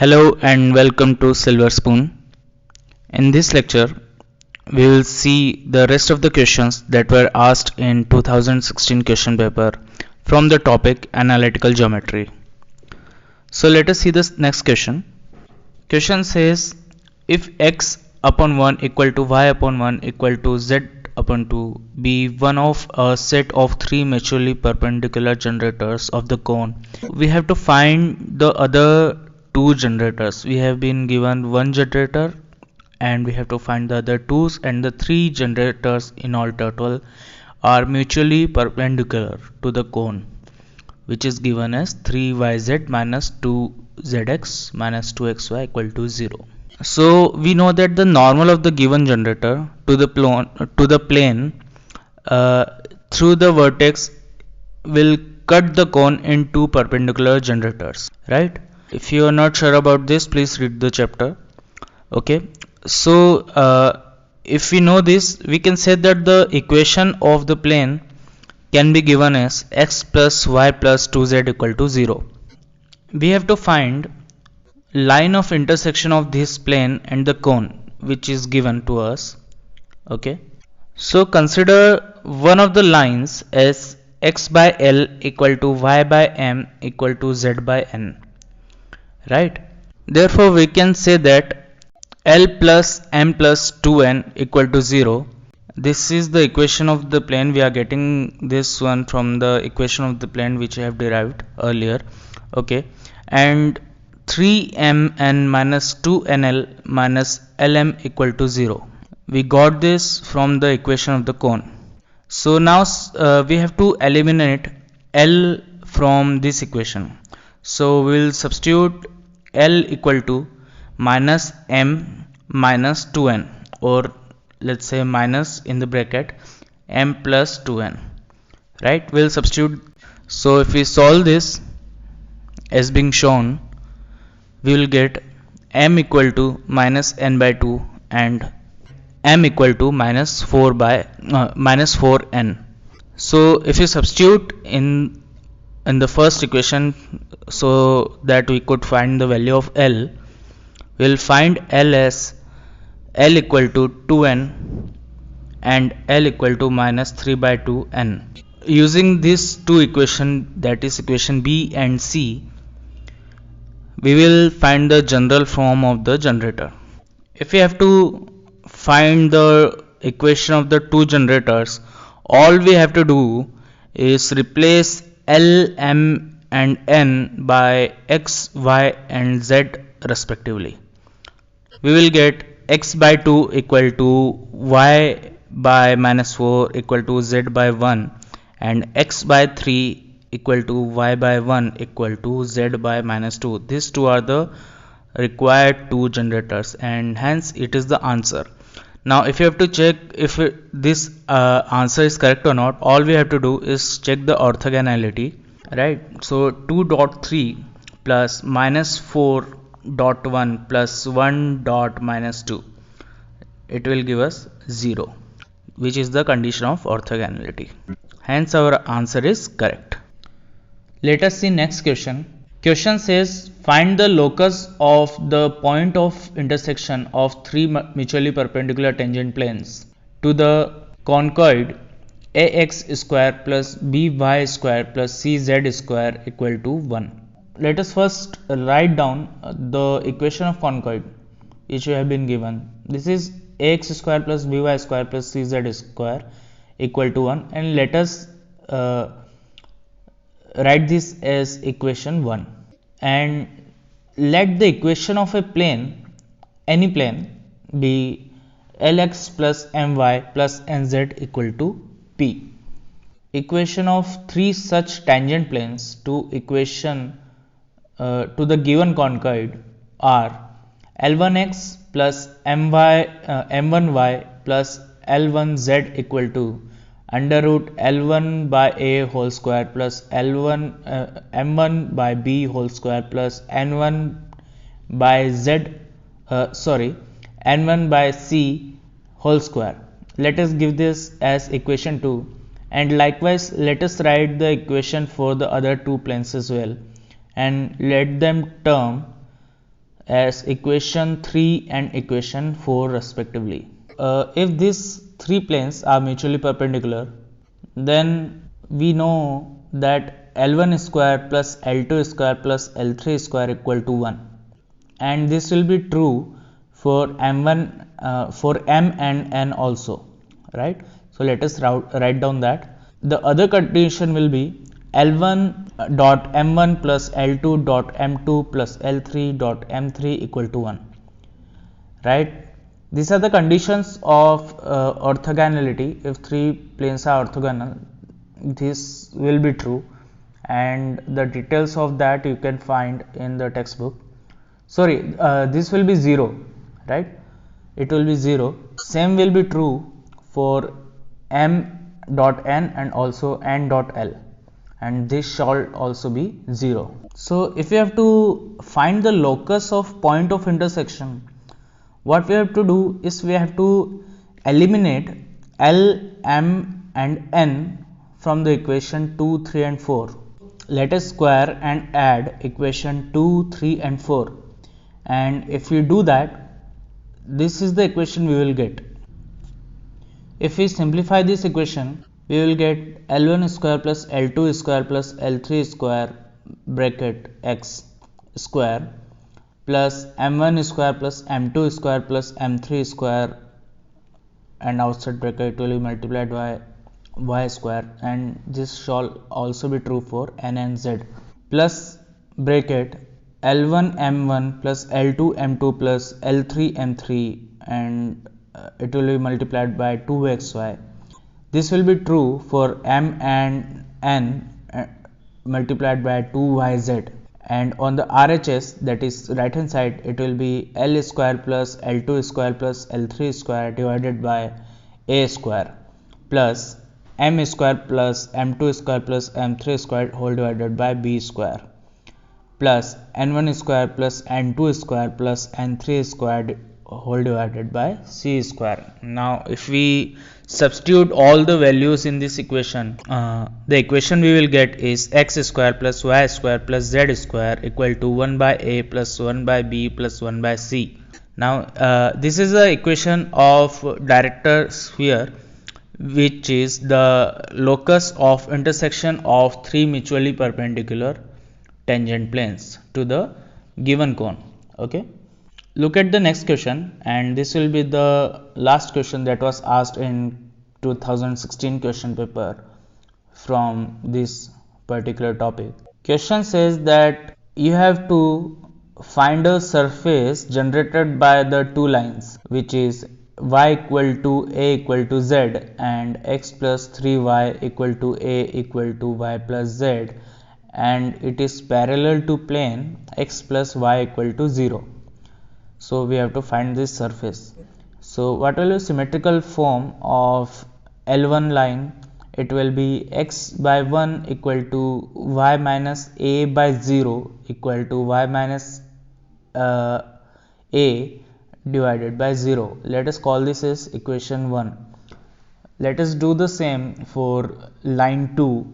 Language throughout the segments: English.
Hello and welcome to Silver Spoon. In this lecture, we will see the rest of the questions that were asked in 2016 question paper from the topic analytical geometry. So let us see this next question. Question says if x upon 1 equal to y upon 1 equal to z upon 2 be one of a set of three mutually perpendicular generators of the cone, we have to find the other two generators. We have been given one generator and we have to find the other twos, and the three generators in all total are mutually perpendicular to the cone, which is given as 3yz minus 2zx minus 2xy equal to 0. So we know that the normal of the given generator to the plane through the vertex will cut the cone in two perpendicular generators, right? If you are not sure about this, please read the chapter. Okay, so if we know this, we can say that the equation of the plane can be given as x plus y plus 2z equal to 0. We have to find line of intersection of this plane and the cone, which is given to us. Okay, so consider one of the lines as x by L equal to y by m equal to z by n, right? Therefore we can say that L plus m plus 2n equal to 0. This is the equation of the plane. We are getting this one from the equation of the plane which I have derived earlier. Okay, and 3mn minus 2nl minus lm equal to 0. We got this from the equation of the cone. So now we have to eliminate L from this equation. So we will substitute L equal to minus m minus 2n, or let's say minus in the bracket m plus 2n, right? We'll substitute. So if we solve this as being shown, we will get m equal to minus n by 2 and m equal to minus 4n. So if you substitute in the first equation so that we could find the value of L, we will find L as L equal to 2n and L equal to minus 3 by 2n. Using these two equations, that is equation B and C, we will find the general form of the generator. If we have to find the equation of the two generators, all we have to do is replace L, M and N by X, Y and Z respectively. We will get X by 2 equal to Y by minus 4 equal to Z by 1, and X by 3 equal to Y by 1 equal to Z by minus 2. These two are the required two generators, and hence it is the answer. Now if you have to check if this answer is correct or not, all we have to do is check the orthogonality, right? So 2.3 plus minus 4.1 plus 1 dot minus 2, it will give us 0, which is the condition of orthogonality. Hence our answer is correct. Let us see next question. Question says find the locus of the point of intersection of three mutually perpendicular tangent planes to the conchoid ax square plus by square plus cz square equal to 1. Let us first write down the equation of conchoid which we have been given. This is ax square plus by square plus cz square equal to 1, and let us write this as equation 1, and let the equation of a plane, any plane, be Lx plus My plus Nz equal to P. Equation of three such tangent planes to equation to the given conchoid are L1x plus M1y plus L1z equal to under root L1 by A whole square plus M1 by B whole square plus N1 by N1 by C whole square. Let us give this as equation 2, and likewise let us write the equation for the other two planes as well, and let them term as equation 3 and equation 4 respectively. If these three planes are mutually perpendicular, then we know that L1 square plus L2 square plus L3 square equal to 1, and this will be true for M1 for M and N also, right? So let us write down that. The other condition will be L1 dot M1 plus L2 dot M2 plus L3 dot M3 equal to 1, right? These are the conditions of orthogonality. If three planes are orthogonal, this will be true, and the details of that you can find in the textbook. Sorry, this will be 0, right? It will be 0. Same will be true for M dot N and also N dot L, and this shall also be 0. So if you have to find the locus of point of intersection, what we have to do is we have to eliminate L, M and N from the equation 2, 3 and 4. Let us square and add equation 2, 3 and 4, and if we do that, this is the equation we will get. If we simplify this equation, we will get L1 square plus L2 square plus L3 square bracket x square plus M1 square plus M2 square plus M3 square, and outside bracket will be multiplied by y square, and this shall also be true for N and Z, plus bracket L1 M1 plus L2 M2 plus L3 M3, and it will be multiplied by 2xy. This will be true for M and N multiplied by 2yz, and on the RHS, that is right hand side, it will be L square plus L2 square plus L3 square divided by a square plus M square plus M2 square plus M3 square whole divided by b square plus N1 square plus N2 square plus N3 square whole divided by c square. Now if we substitute all the values in this equation, the equation we will get is x square plus y square plus z square equal to 1 by a plus 1 by b plus 1 by c. Now this is the equation of director sphere, which is the locus of intersection of three mutually perpendicular tangent planes to the given cone. Okay, look at the next question, and this will be the last question that was asked in 2016 question paper from this particular topic. Question says that you have to find a surface generated by the two lines, which is y equal to a equal to z and x plus 3y equal to a equal to y plus z, and it is parallel to plane x plus y equal to 0. So we have to find this surface. So what will be symmetrical form of L1 line? It will be x by 1 equal to y minus a by 0 equal to y minus a divided by 0. Let us call this as equation 1. Let us do the same for line 2.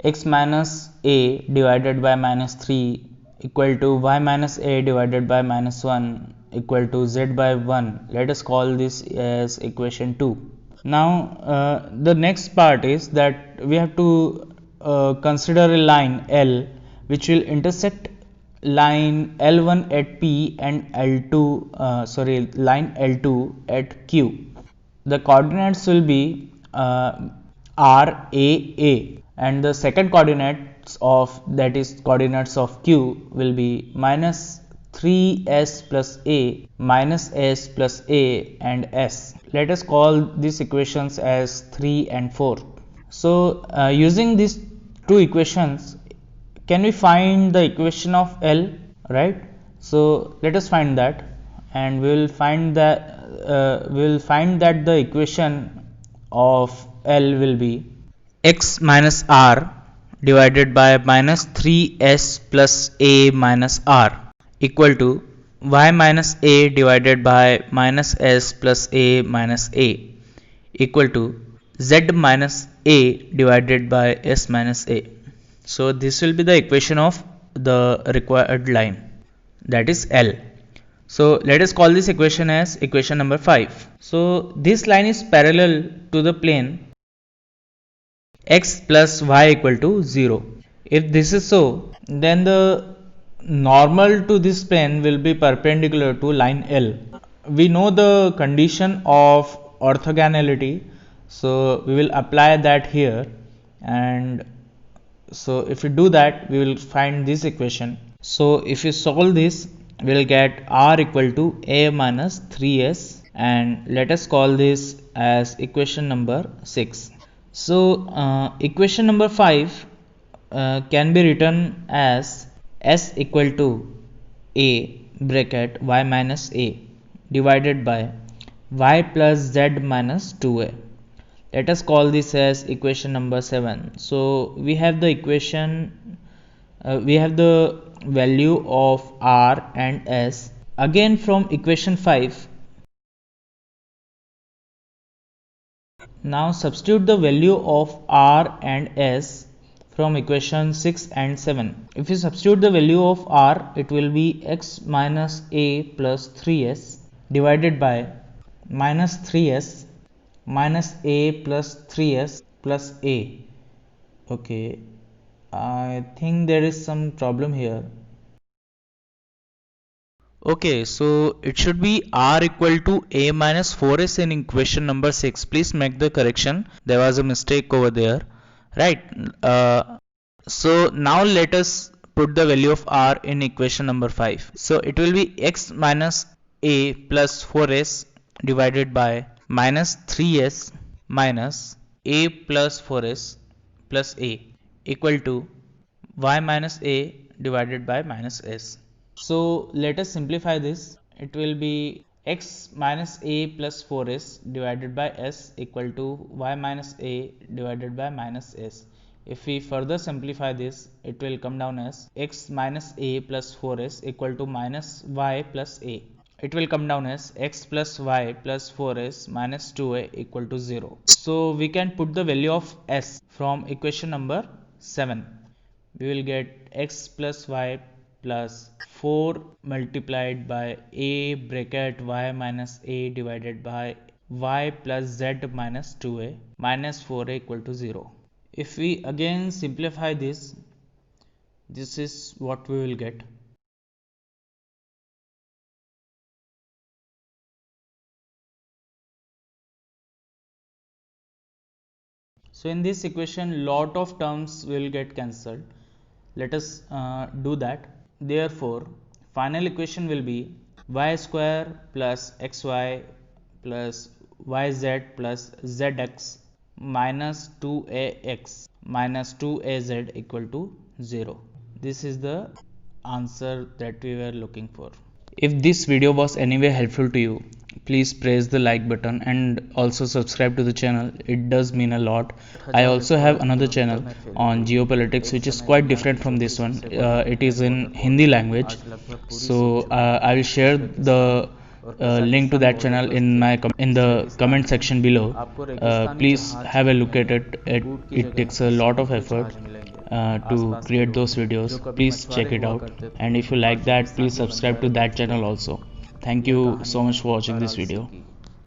X minus a divided by minus 3 equal to y minus a divided by minus 1 equal to z by 1. Let us call this as equation 2. Now the next part is that we have to consider a line L which will intersect line L1 at P and L2 line L2 at Q. The coordinates will be R, A, A, and the second coordinates of, that is coordinates of Q, will be minus 3s plus a, minus s plus a, and s. Let us call these equations as 3 and 4. So using these two equations, can we find the equation of L, right? So let us find that, and we will find that the equation of L will be x minus r divided by minus 3s plus a minus r equal to y minus a divided by minus s plus a minus a equal to z minus a divided by s minus a. So this will be the equation of the required line. that is L. So let us call this equation as equation number 5. So this line is parallel to the plane x plus y equal to 0. If this is so, then the normal to this plane will be perpendicular to line L. We know the condition of orthogonality, so we will apply that here, and so if we do that we will find this equation. So if you solve this, we will get r equal to a minus 3s, and let us call this as equation number 6. So equation number 5 can be written as s equal to a bracket y minus a divided by y plus z minus 2a. Let us call this as equation number 7. So we have the equation, we have the value of r and s. Again from equation 5, now substitute the value of r and s from equation 6 and 7. If you substitute the value of r, it will be x minus a plus 3s divided by minus 3s minus a plus 3s plus a. Okay, I think there is some problem here. Okay, so it should be r equal to a minus 4s in equation number 6. Please make the correction. There was a mistake over there. Right. So now let us put the value of r in equation number 5. So it will be x minus a plus 4s divided by minus 3s minus a plus 4s plus a equal to y minus a divided by minus s. So let us simplify this. It will be x minus a plus 4s divided by s equal to y minus a divided by minus s. If we further simplify this, it will come down as x minus a plus 4s equal to minus y plus a. It will come down as x plus y plus 4s minus 2a equal to 0. So we can put the value of s from equation number 7. We will get x plus y plus 4 multiplied by a bracket y minus a divided by y plus z minus 2a minus 4a equal to 0. If we again simplify this, this is what we will get. So in this equation, lot of terms will get cancelled. Let us do that. Therefore, final equation will be y square plus xy plus yz plus zx minus 2ax minus 2az equal to 0. This is the answer that we were looking for. If this video was anyway helpful to you, please press the like button and also subscribe to the channel. It does mean a lot. I also have another channel on geopolitics which is quite different from this one. It is in Hindi language. So I will share the link to that channel in the comment section below. Please have a look at it. It takes a lot of effort to create those videos. Please check it out, and if you like that, please subscribe to that channel also. Thank you so much for watching this video.